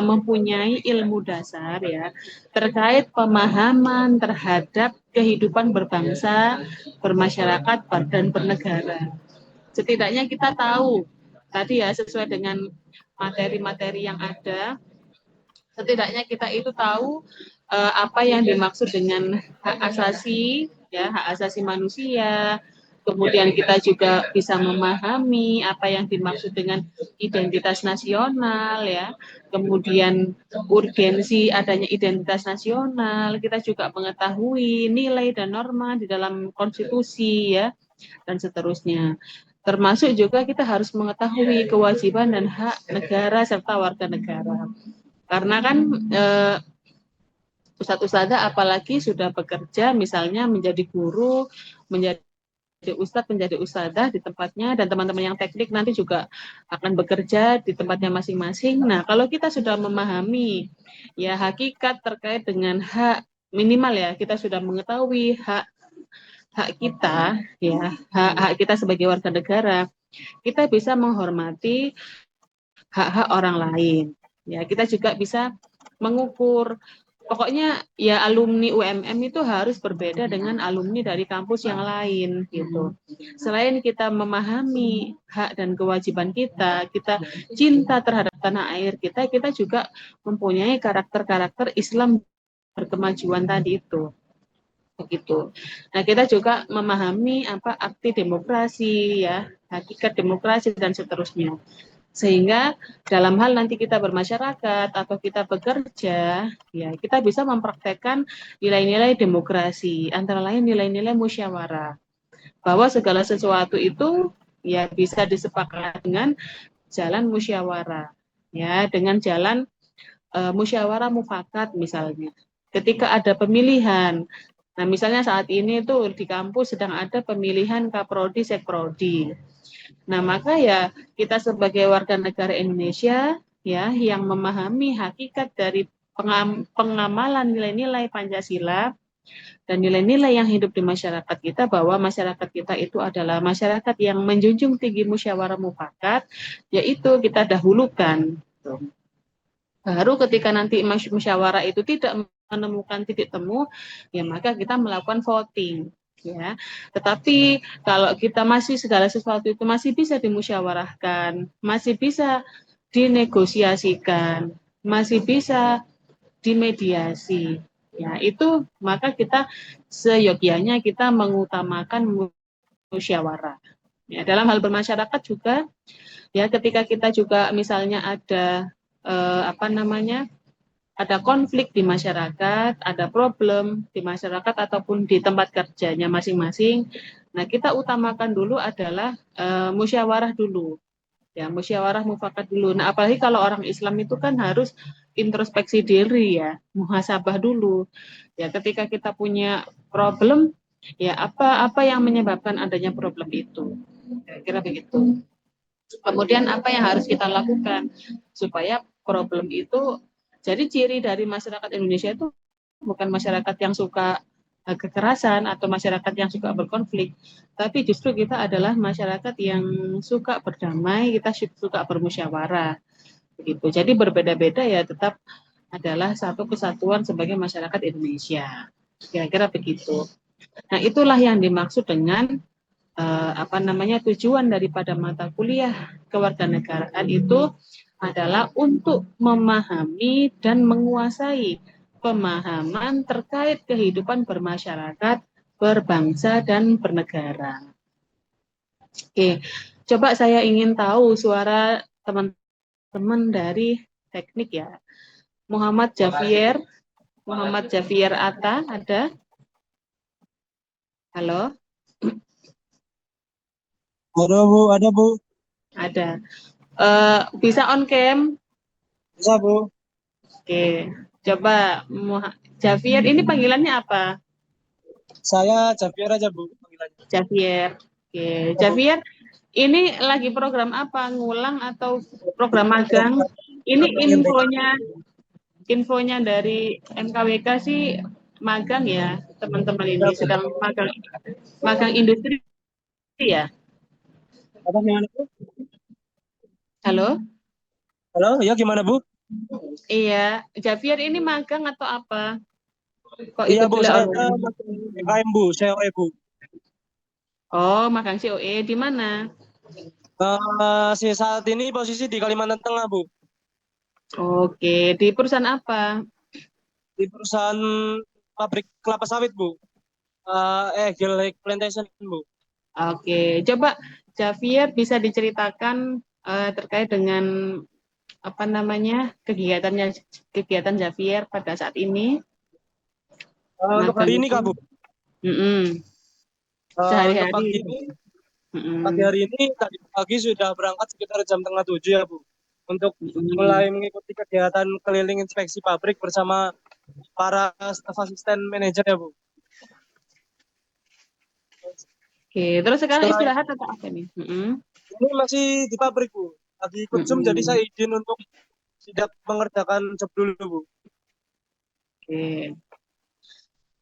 mempunyai ilmu dasar ya terkait pemahaman terhadap kehidupan berbangsa, bermasyarakat, dan bernegara. Setidaknya kita tahu tadi ya, sesuai dengan materi-materi yang ada, setidaknya kita itu tahu apa yang dimaksud dengan hak asasi ya, hak asasi manusia. Kemudian kita juga bisa memahami apa yang dimaksud dengan identitas nasional ya. Kemudian urgensi adanya identitas nasional, kita juga mengetahui nilai dan norma di dalam konstitusi ya, dan seterusnya. Termasuk juga kita harus mengetahui kewajiban dan hak negara serta warga negara. Karena kan ustadz-ustadzah apalagi sudah bekerja misalnya menjadi guru, menjadi ustadz, menjadi ustadzah di tempatnya, dan teman-teman yang teknik nanti juga akan bekerja di tempatnya masing-masing. Nah, kalau kita sudah memahami ya hakikat terkait dengan hak, minimal ya kita sudah mengetahui hak kita ya, hak kita sebagai warga negara, kita bisa menghormati hak-hak orang lain. Ya, kita juga bisa mengukur. Pokoknya ya alumni UMM itu harus berbeda dengan alumni dari kampus yang lain gitu. Selain kita memahami hak dan kewajiban kita, kita cinta terhadap tanah air kita, kita juga mempunyai karakter-karakter Islam berkemajuan tadi itu. Begitu. Nah, kita juga memahami apa arti demokrasi ya, hakikat demokrasi dan seterusnya. Sehingga dalam hal nanti kita bermasyarakat atau kita bekerja, ya kita bisa mempraktekkan nilai-nilai demokrasi, antara lain nilai-nilai musyawarah. Bahwa segala sesuatu itu ya bisa disepakati dengan jalan musyawarah, ya dengan jalan musyawarah mufakat misalnya. Ketika ada pemilihan, nah misalnya saat ini itu di kampus sedang ada pemilihan kaprodi, sekprodi. Nah, maka ya kita sebagai warga negara Indonesia ya yang memahami hakikat dari pengamalan nilai-nilai Pancasila dan nilai-nilai yang hidup di masyarakat kita, bahwa masyarakat kita itu adalah masyarakat yang menjunjung tinggi musyawarah mufakat, yaitu kita dahulukan. Baru ketika nanti musyawarah itu tidak menemukan titik temu, ya maka kita melakukan voting. Ya, tetapi kalau kita masih segala sesuatu itu masih bisa dimusyawarahkan, masih bisa dinegosiasikan, masih bisa dimediasi, ya itu maka kita seyogyanya kita mengutamakan musyawarah. Ya, dalam hal bermasyarakat juga, ya ketika kita juga misalnya ada ada konflik di masyarakat, ada problem di masyarakat ataupun di tempat kerjanya masing-masing. Nah, kita utamakan dulu adalah musyawarah dulu. Ya, musyawarah mufakat dulu. Nah, apalagi kalau orang Islam itu kan harus introspeksi diri ya, muhasabah dulu. Ya, ketika kita punya problem, ya apa yang menyebabkan adanya problem itu. Kira-kira begitu. Kemudian apa yang harus kita lakukan supaya problem itu, jadi ciri dari masyarakat Indonesia itu bukan masyarakat yang suka kekerasan atau masyarakat yang suka berkonflik, tapi justru kita adalah masyarakat yang suka berdamai, kita suka bermusyawarah begitu. Jadi berbeda-beda ya tetap adalah satu kesatuan sebagai masyarakat Indonesia. Kira-kira begitu. Nah, itulah yang dimaksud dengan tujuan daripada mata kuliah kewarganegaraan itu adalah untuk memahami dan menguasai pemahaman terkait kehidupan bermasyarakat, berbangsa, dan bernegara. Oke, coba saya ingin tahu suara teman-teman dari teknik ya. Muhammad Javier Atta, ada? Halo? Ada Bu. Ada. Bisa on cam? Bisa Bu. Oke, coba Javier, ini panggilannya apa? Saya Javier aja Bu panggilannya. Javier. Oke, Javier, ini lagi program apa? Ngulang atau program magang? Ini infonya dari MKWK sih magang ya, teman-teman ini sedang magang industri ya. Apa gimana Bu? Halo? Halo, ya gimana Bu? Iya, Javier ini magang atau apa? Kok Iya ikut Bu, kuliah saya online? PKM Bu, saya Bu. Oh, magang COE di mana? Saat ini posisi di Kalimantan Tengah Bu, Oke, di perusahaan apa? di perusahaan pabrik kelapa sawit Bu. Eagle Lake Plantation Bu. Oke, coba Javier bisa diceritakan terkait dengan kegiatan Javier pada saat ini Untuk magang hari ini itu. Kak Bu, untuk Sehari-hari. pagi Mm-mm. hari ini tadi pagi sudah berangkat sekitar jam tengah 7 ya Bu, untuk Mm-mm. mulai mengikuti kegiatan keliling inspeksi pabrik bersama para staf asisten manajer ya Bu. Oke, terus sekarang Setelah istirahat atau apa nih? Mm-mm. ini masih di pabrik Bu, lagi ikut Zoom jadi saya Mm-mm. izin untuk tidak mengerjakan job dulu Bu. Oke.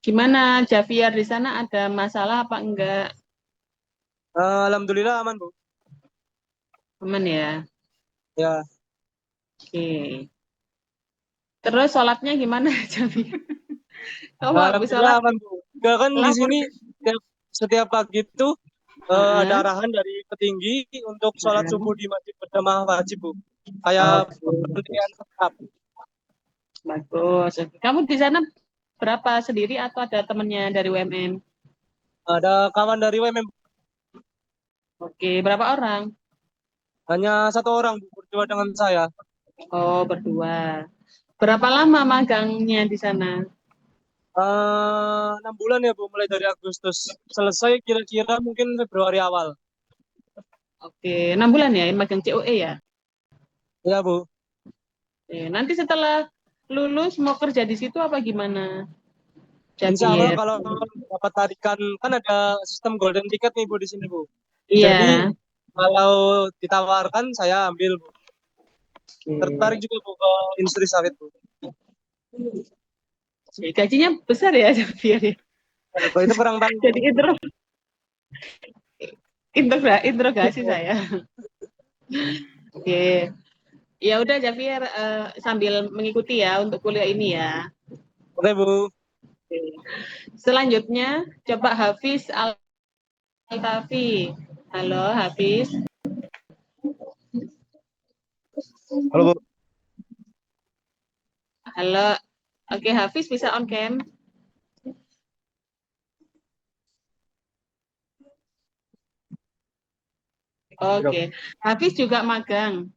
Gimana Javier di sana ada masalah apa enggak? Alhamdulillah aman Bu. Aman ya? Ya, Oke. Terus sholatnya gimana Javier? Kamu habis alhamdulillah sholat aman Bu. Ya kan di lapor. sini setiap pagi itu ada Heeh. arahan dari petinggi untuk sholat Heeh. subuh di masjid berjamaah wajib Bu. Kayak Oke. penelitian tetap. Bagus. Kamu di sana berapa sendiri atau ada temennya dari UMN? Ada kawan dari WMM, Oke, berapa orang? hanya satu orang Bu, berdua dengan saya. Oh, berdua. Berapa lama magangnya di sana? 6 bulan ya Bu, mulai dari Agustus. Selesai kira-kira mungkin Februari awal. Oke, 6 bulan ya, magang COE ya? Ya Bu. Nanti setelah lulus mau kerja di situ apa gimana, Insya Allah Javier? kalau dapat tarikan, kan ada sistem golden ticket nih Bu di sini Bu. Jadi Iya. kalau ditawarkan saya ambil Bu. Tertarik Oke. juga Bu ke industri sawit Bu. Gajinya besar ya, Javier ya? Kalau itu kurang tahu Bu. Jadi interogasi saya. Oke. Ya udah Javier, sambil mengikuti ya untuk kuliah ini ya. Oke Bu. Selanjutnya coba Hafiz Altafi. Halo Hafiz. Halo Bu. Halo. Oke Hafiz bisa on cam. Oke. Hafiz juga magang.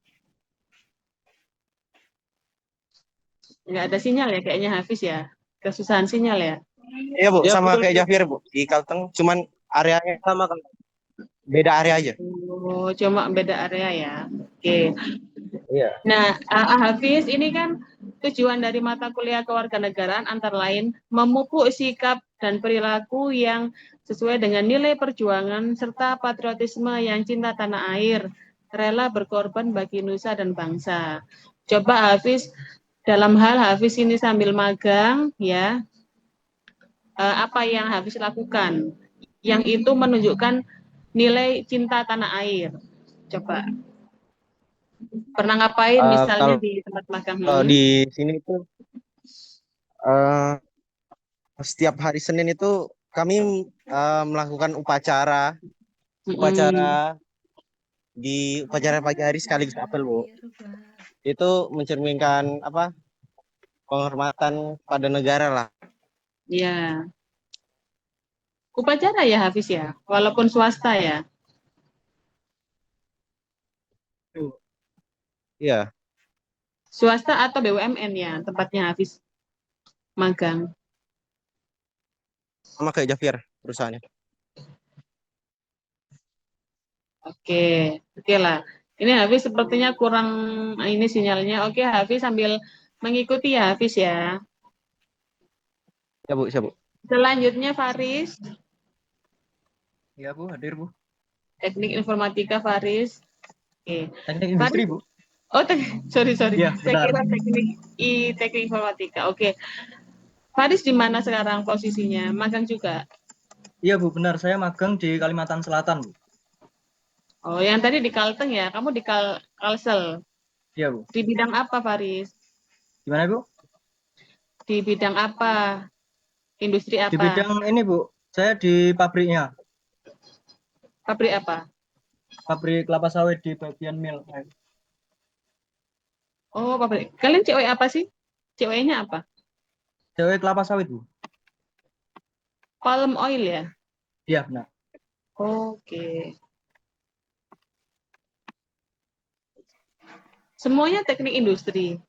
Nggak ada sinyal ya kayaknya Hafiz ya. Kesusahan sinyal ya. Iya Bu, Ya sama betul kayak Bu. Javier Bu, di Kalteng, cuman areanya Sama kan. beda area aja. Oh, cuma beda area ya. Oke. Iya. Nah, Hafiz, ini kan tujuan dari mata kuliah kewarganegaraan antara lain memupuk sikap dan perilaku yang sesuai dengan nilai perjuangan serta patriotisme yang cinta tanah air, rela berkorban bagi nusa dan bangsa. Coba Hafiz, dalam hal Hafiz ini sambil magang, ya, apa yang Hafiz lakukan, yang itu menunjukkan nilai cinta tanah air. Coba. Pernah ngapain misalnya Kalau di tempat magang? di sini itu eh, setiap hari Senin itu kami melakukan upacara di upacara pagi hari sekaligus apel, Bu. Itu mencerminkan apa? Penghormatan pada negara lah. Ya, upacara ya Hafiz ya, walaupun swasta ya. Iya, Swasta atau BUMN ya tempatnya Hafiz magang. sama kayak Javier perusahaannya. Oke lah. Ini Hafiz sepertinya kurang ini sinyalnya. Oke Hafiz sambil mengikuti ya Hafiz ya. Ya, Bu, siap, Bu. Selanjutnya Faris, Iya Bu, hadir Bu. teknik informatika Faris. Oke. Teknik industri Faris, Bu. oh sorry. Iya, Saya benar. kira teknik informatika. Oke. Faris di mana sekarang posisinya? Magang juga? Iya Bu, benar. Saya magang di Kalimantan Selatan Bu. Oh, yang tadi di Kalteng ya? Kamu di Kalsel. Iya Bu. Di bidang apa, Faris? Gimana Bu? Di bidang apa? Industri Di apa? bidang ini Bu, saya di pabriknya. Pabrik apa? Pabrik kelapa sawit di bagian mil. Oh, pabrik. Kalian COE apa sih? COE-nya apa? COE kelapa sawit Bu. Palm oil ya? Iya benar. Oke. Semuanya teknik industri.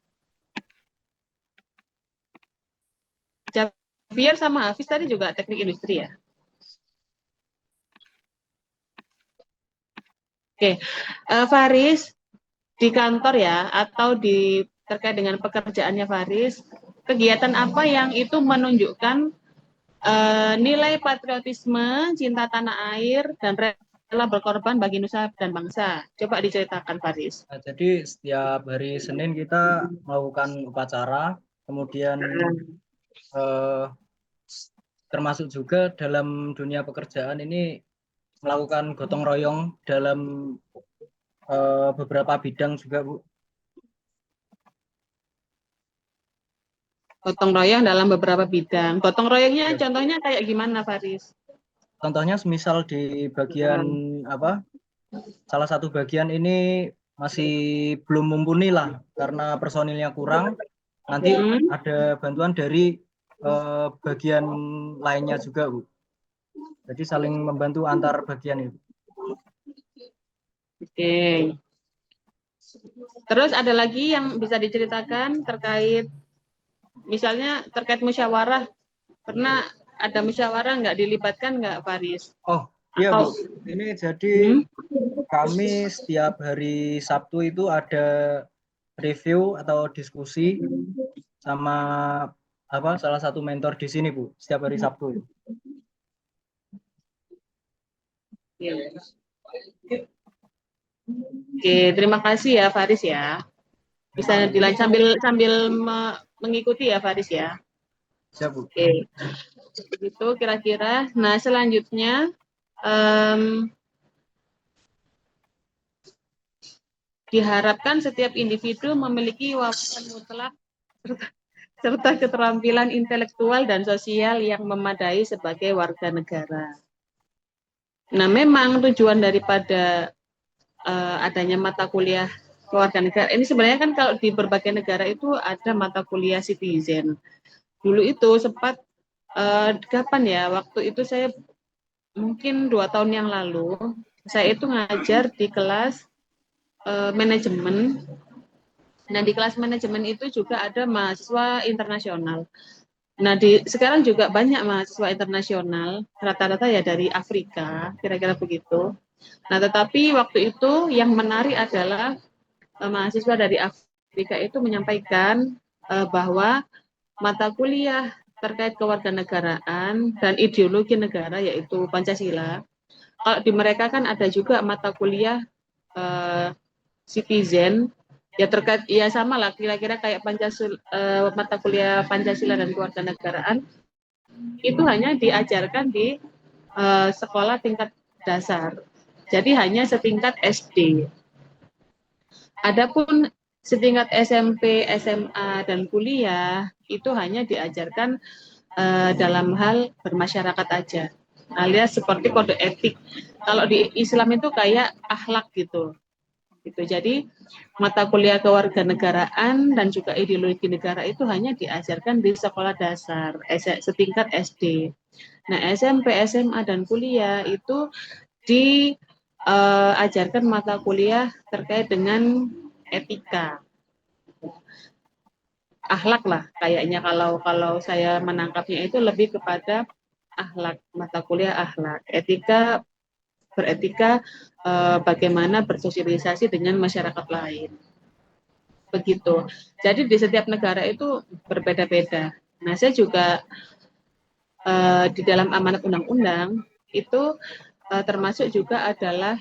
Javier sama Hafiz tadi juga teknik industri ya? Oke. Faris, di kantor ya, atau terkait dengan pekerjaannya Faris, kegiatan apa yang itu menunjukkan nilai patriotisme, cinta tanah air, dan rela berkorban bagi nusa dan bangsa? Coba diceritakan Faris. Nah, jadi setiap hari Senin kita melakukan upacara, kemudian termasuk juga dalam dunia pekerjaan ini melakukan gotong royong dalam beberapa bidang juga Bu. Gotong royong dalam beberapa bidang. Gotong royongnya Ya. contohnya kayak gimana Faris? Contohnya semisal di bagian apa? Salah satu bagian ini masih belum mumpuni lah karena personilnya kurang. Nanti ada bantuan dari bagian lainnya juga Bu. Jadi saling membantu antar bagian itu. Oke. Terus ada lagi yang bisa diceritakan terkait, misalnya terkait musyawarah. Pernah ada musyawarah nggak, dilibatkan nggak Faris? Oh iya Bu, ini jadi kami setiap hari Sabtu itu ada review atau diskusi sama salah satu mentor di sini Bu, setiap hari Sabtu. Oke, terima kasih ya Faris ya. Bisa dilanjut sambil mengikuti ya Faris ya. Siap Bu. Oke, begitu kira-kira. Nah selanjutnya diharapkan setiap individu memiliki wawasan mutlak serta keterampilan intelektual dan sosial yang memadai sebagai warga negara. Nah, memang tujuan daripada adanya mata kuliah kewarganegaraan ini sebenarnya kan kalau di berbagai negara itu ada mata kuliah citizen. Dulu itu sempat kapan ya? Waktu itu saya mungkin 2 tahun yang lalu, saya itu ngajar di kelas manajemen. Nah, di kelas manajemen itu juga ada mahasiswa internasional. Nah, sekarang juga banyak mahasiswa internasional, rata-rata ya dari Afrika, kira-kira begitu. Nah, tetapi waktu itu yang menarik adalah mahasiswa dari Afrika itu menyampaikan bahwa mata kuliah terkait kewarganegaraan dan ideologi negara yaitu Pancasila. Kalau di mereka kan ada juga mata kuliah citizen ya terkait ya sama lah kira-kira kayak Pancasila mata kuliah Pancasila dan kewarganegaraan itu hanya diajarkan di sekolah tingkat dasar. Jadi hanya setingkat SD. Adapun setingkat SMP, SMA dan kuliah itu hanya diajarkan dalam hal bermasyarakat aja, alias seperti kode etik. Kalau di Islam itu kayak akhlak gitu. Jadi mata kuliah kewarganegaraan dan juga ideologi negara itu hanya diajarkan di sekolah dasar setingkat SD. Nah, SMP, SMA dan kuliah itu diajarkan mata kuliah terkait dengan etika, akhlak lah kayaknya kalau saya menangkapnya itu lebih kepada akhlak, mata kuliah akhlak, etika, beretika bagaimana bersosialisasi dengan masyarakat lain. Begitu. Jadi di setiap negara itu berbeda-beda. Nah, saya juga di dalam amanat undang-undang itu termasuk juga adalah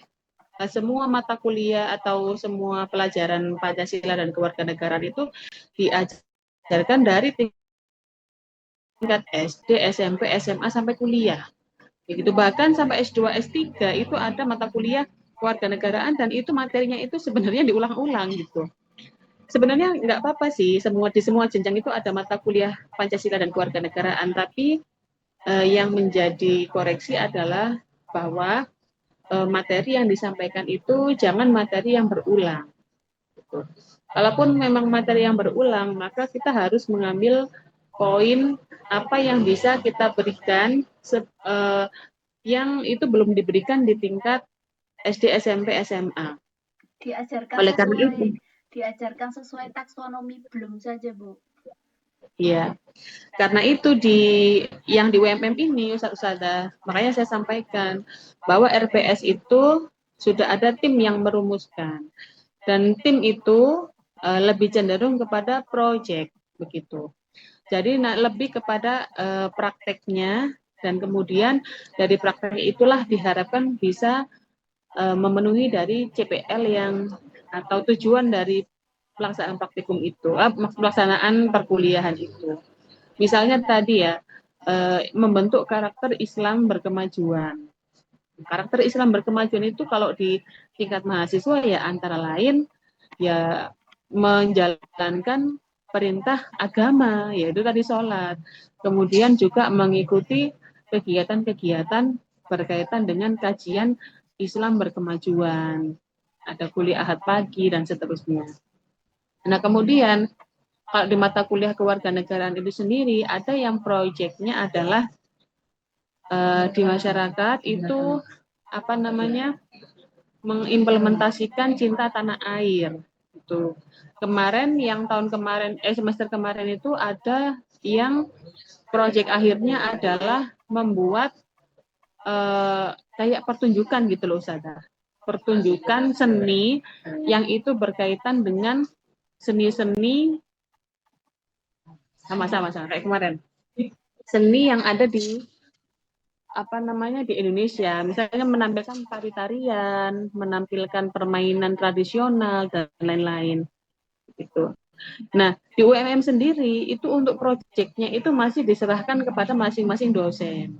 semua mata kuliah atau semua pelajaran Pancasila dan kewarganegaraan itu diajarkan dari tingkat SD, SMP, SMA sampai kuliah. Begitu bahkan sampai S2, S3 itu ada mata kuliah kewarganegaraan dan itu materinya itu sebenarnya diulang-ulang gitu. Sebenarnya nggak apa-apa sih, di semua jenjang itu ada mata kuliah Pancasila dan kewarganegaraan, tapi yang menjadi koreksi adalah bahwa materi yang disampaikan itu jangan materi yang berulang. Gitu. Kalaupun memang materi yang berulang, maka kita harus mengambil poin apa yang bisa kita berikan yang itu belum diberikan di tingkat SD, SMP, SMA. Diajarkan sesuai taksonomi belum saja, Bu. Iya. Karena itu yang di UMM ini Ustazah, makanya saya sampaikan bahwa RPS itu sudah ada tim yang merumuskan. Dan tim itu lebih cenderung kepada proyek begitu. Jadi lebih kepada prakteknya dan kemudian dari praktek itulah diharapkan bisa memenuhi dari CPL yang atau tujuan dari pelaksanaan praktikum itu, pelaksanaan perkuliahan itu. Misalnya tadi ya, membentuk karakter Islam berkemajuan. Karakter Islam berkemajuan itu kalau di tingkat mahasiswa ya antara lain ya menjalankan perintah agama, yaitu tadi sholat. Kemudian juga mengikuti kegiatan-kegiatan berkaitan dengan kajian Islam berkemajuan. Ada kuliah ahad pagi dan seterusnya. Nah, kemudian kalau di mata kuliah kewarganegaraan itu sendiri ada yang proyeknya adalah di masyarakat itu apa namanya mengimplementasikan cinta tanah air itu. Kemarin yang semester kemarin itu ada yang proyek akhirnya adalah membuat kayak pertunjukan gitu loh Ustazah. Pertunjukan seni yang itu berkaitan dengan seni-seni sama-sama kayak kemarin. Seni yang ada di di Indonesia, misalnya menampilkan tari-tarian, menampilkan permainan tradisional dan lain-lain gitu. Nah, di UMM sendiri itu untuk proyeknya itu masih diserahkan kepada masing-masing dosen.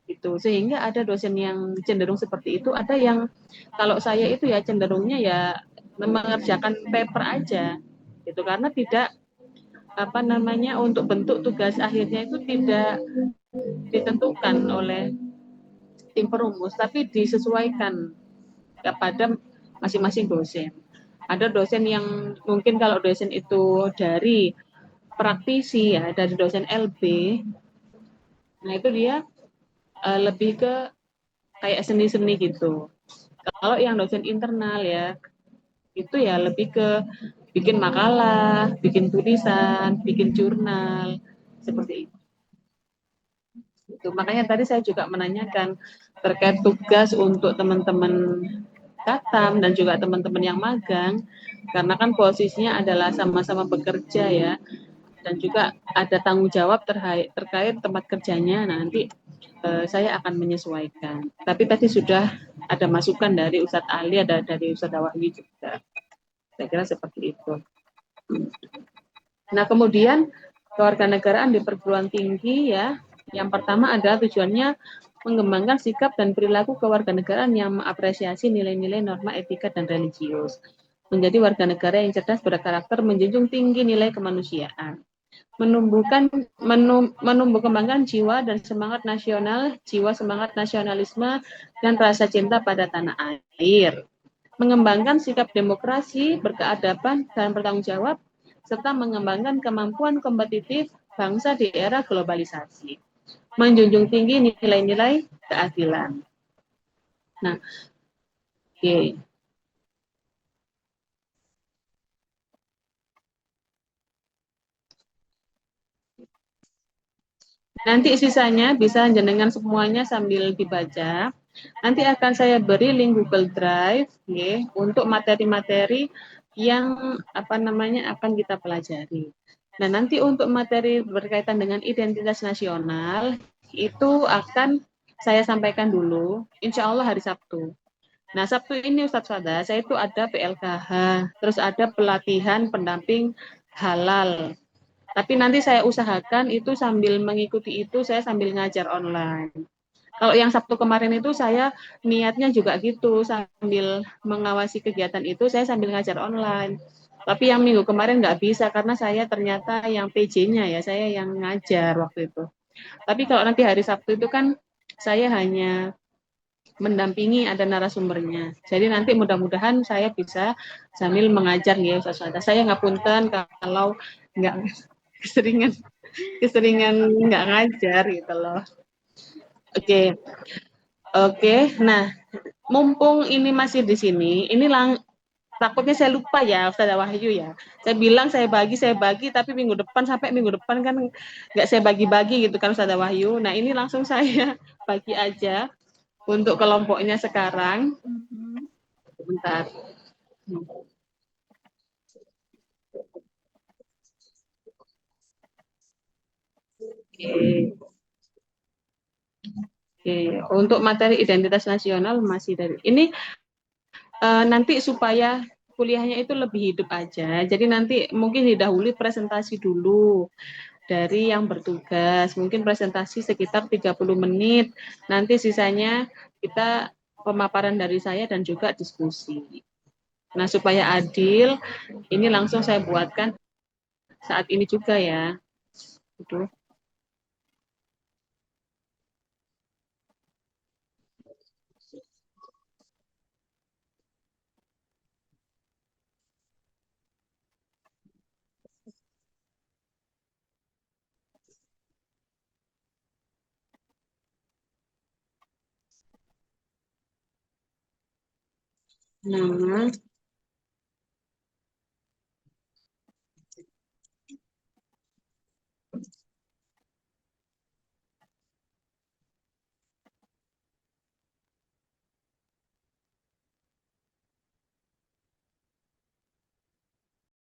Gitu. Sehingga ada dosen yang cenderung seperti itu, ada yang kalau saya itu ya cenderungnya ya mengerjakan paper aja. Gitu karena tidak untuk bentuk tugas akhirnya itu tidak ditentukan oleh tim perumus, tapi disesuaikan kepada masing-masing dosen. Ada dosen yang mungkin kalau dosen itu dari praktisi ya, dari dosen LB, nah itu dia lebih ke kayak seni-seni gitu. Kalau yang dosen internal ya, itu ya lebih ke bikin makalah, bikin tulisan, bikin jurnal, seperti itu. Itu makanya tadi saya juga menanyakan terkait tugas untuk teman-teman Katam dan juga teman-teman yang magang, karena kan posisinya adalah sama-sama bekerja ya, dan juga ada tanggung jawab terkait tempat kerjanya. Nah, nanti saya akan menyesuaikan. Tapi tadi sudah ada masukan dari Ustadz Ali, ada dari Ustadz Wahyu juga. Saya kira seperti itu. Nah, kemudian kewarganegaraan di perguruan tinggi ya. Yang pertama adalah tujuannya mengembangkan sikap dan perilaku kewarganegaraan yang mengapresiasi nilai-nilai norma etika dan religius. Menjadi warga negara yang cerdas berkarakter, menjunjung tinggi nilai kemanusiaan. Menumbuh kembangkan jiwa dan semangat nasional, jiwa semangat nasionalisme dan rasa cinta pada tanah air. Mengembangkan sikap demokrasi, berkeadaban dan bertanggung jawab, serta mengembangkan kemampuan kompetitif bangsa di era globalisasi. Menjunjung tinggi nilai-nilai keadilan. Nah, oke. Nanti sisanya bisa jenengan semuanya sambil dibaca. Nanti akan saya beri link Google Drive ya, untuk materi-materi yang akan kita pelajari. Nah, nanti untuk materi berkaitan dengan identitas nasional itu akan saya sampaikan dulu, insya Allah hari Sabtu. Nah, Sabtu ini Ustadz Fada, saya itu ada PLKH, terus ada pelatihan pendamping halal. Tapi nanti saya usahakan itu sambil mengikuti itu, saya sambil ngajar online. Kalau yang Sabtu kemarin itu saya niatnya juga gitu, sambil mengawasi kegiatan itu, saya sambil ngajar online. Tapi yang minggu kemarin nggak bisa, karena saya ternyata yang PJ-nya ya, saya yang ngajar waktu itu. Tapi kalau nanti hari Sabtu itu kan, saya hanya mendampingi, ada narasumbernya. Jadi nanti mudah-mudahan saya bisa sambil mengajar ya Ustaz. Saya ngapunten kalau nggak keseringan nggak ngajar gitu loh. Oke. Oke, nah mumpung ini masih di sini, takutnya saya lupa ya Ustazah Wahyu ya. Saya bilang saya bagi, tapi sampai minggu depan kan nggak saya bagi-bagi gitu kan Ustazah Wahyu. Nah ini langsung saya bagi aja untuk kelompoknya sekarang. Bentar. Oke. Oke, untuk materi identitas nasional masih dari ini nanti supaya kuliahnya itu lebih hidup aja. Jadi nanti mungkin didahului presentasi dulu dari yang bertugas. Mungkin presentasi sekitar 30 menit. Nanti sisanya kita pemaparan dari saya dan juga diskusi. Nah, supaya adil, ini langsung saya buatkan saat ini juga ya. Gitu. Nah,